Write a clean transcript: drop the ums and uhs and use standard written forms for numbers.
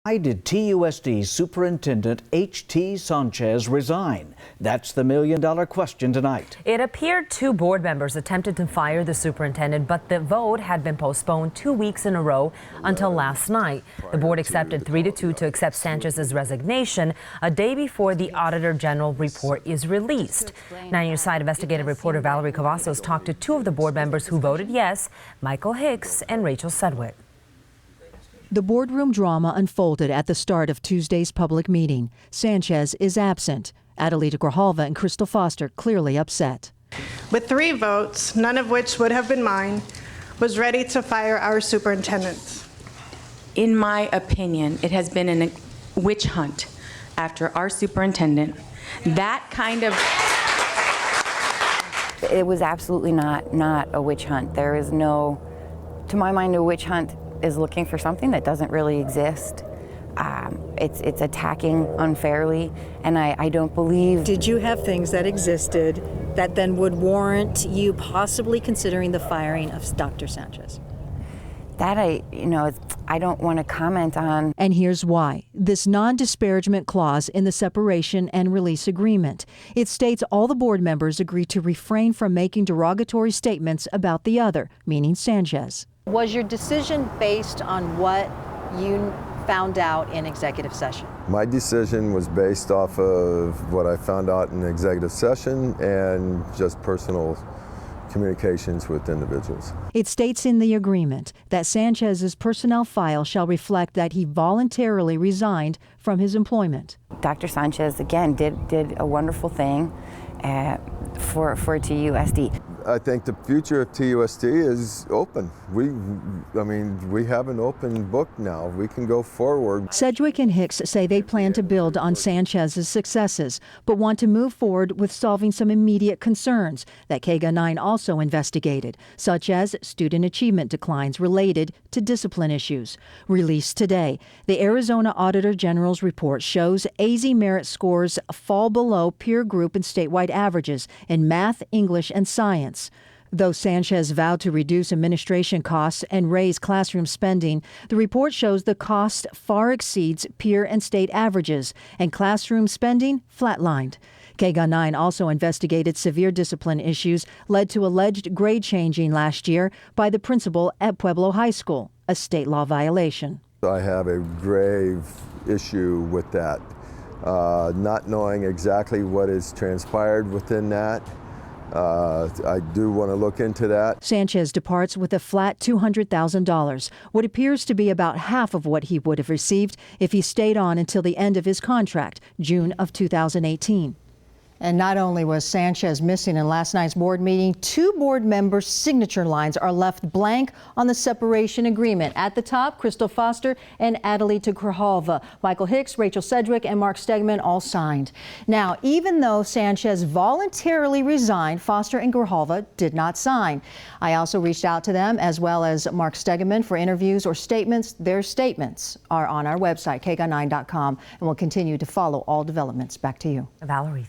Why did TUSD Superintendent H.T. Sanchez resign? That's the million-dollar question tonight. It appeared two board members attempted to fire the superintendent, but the vote had been postponed 2 weeks in a row until last night. The board accepted 3-2 to accept Sanchez's resignation a day before the Auditor General report is released. 9 News Side investigative reporter Valerie Cavazos talked to two of the board members who voted yes, Michael Hicks and Rachel Sedgwick. The boardroom drama unfolded at the start of Tuesday's public meeting. Sanchez is absent. Adelita Grijalva and Crystal Foster clearly upset. With 3 votes, none of which would have been mine, was ready to fire our superintendent. In my opinion, it has been a witch hunt after our superintendent. That kind of... It was absolutely not a witch hunt. There is no, to my mind, a witch hunt is looking for something that doesn't really exist. It's attacking unfairly, and I don't believe... Did you have things that existed that then would warrant you possibly considering the firing of Dr. Sanchez? That I don't want to comment on. And here's why. This non-disparagement clause in the separation and release agreement. It states all the board members agree to refrain from making derogatory statements about the other, meaning Sanchez. Was your decision based on what you found out in executive session? My decision was based off of what I found out in executive session and just personal communications with individuals. It states in the agreement that Sanchez's personnel file shall reflect that he voluntarily resigned from his employment. Dr. Sanchez, again, did a wonderful thing for TUSD. I think the future of TUSD is open. We have an open book now. We can go forward. Sedgwick and Hicks say they plan to build on Sanchez's successes, but want to move forward with solving some immediate concerns that KGA 9 also investigated, such as student achievement declines related to discipline issues. Released today, the Arizona Auditor General's report shows AZ merit scores fall below peer group and statewide averages in math, English, and science. Though Sanchez vowed to reduce administration costs and raise classroom spending, the report shows the cost far exceeds peer and state averages, and classroom spending flatlined. KGA 9 also investigated severe discipline issues led to alleged grade changing last year by the principal at Pueblo High School, a state law violation. I have a grave issue with that, not knowing exactly what has transpired within that. I do want to look into that. Sanchez departs with a flat $200,000, what appears to be about half of what he would have received if he stayed on until the end of his contract, June of 2018. And not only was Sanchez missing in last night's board meeting, 2 board members' signature lines are left blank on the separation agreement. At the top, Crystal Foster and Adelita Grijalva. Michael Hicks, Rachel Sedgwick, and Mark Stegman all signed. Now, even though Sanchez voluntarily resigned, Foster and Grijalva did not sign. I also reached out to them, as well as Mark Stegman, for interviews or statements. Their statements are on our website, kga9.com, and we'll continue to follow all developments. Back to you. Valerie.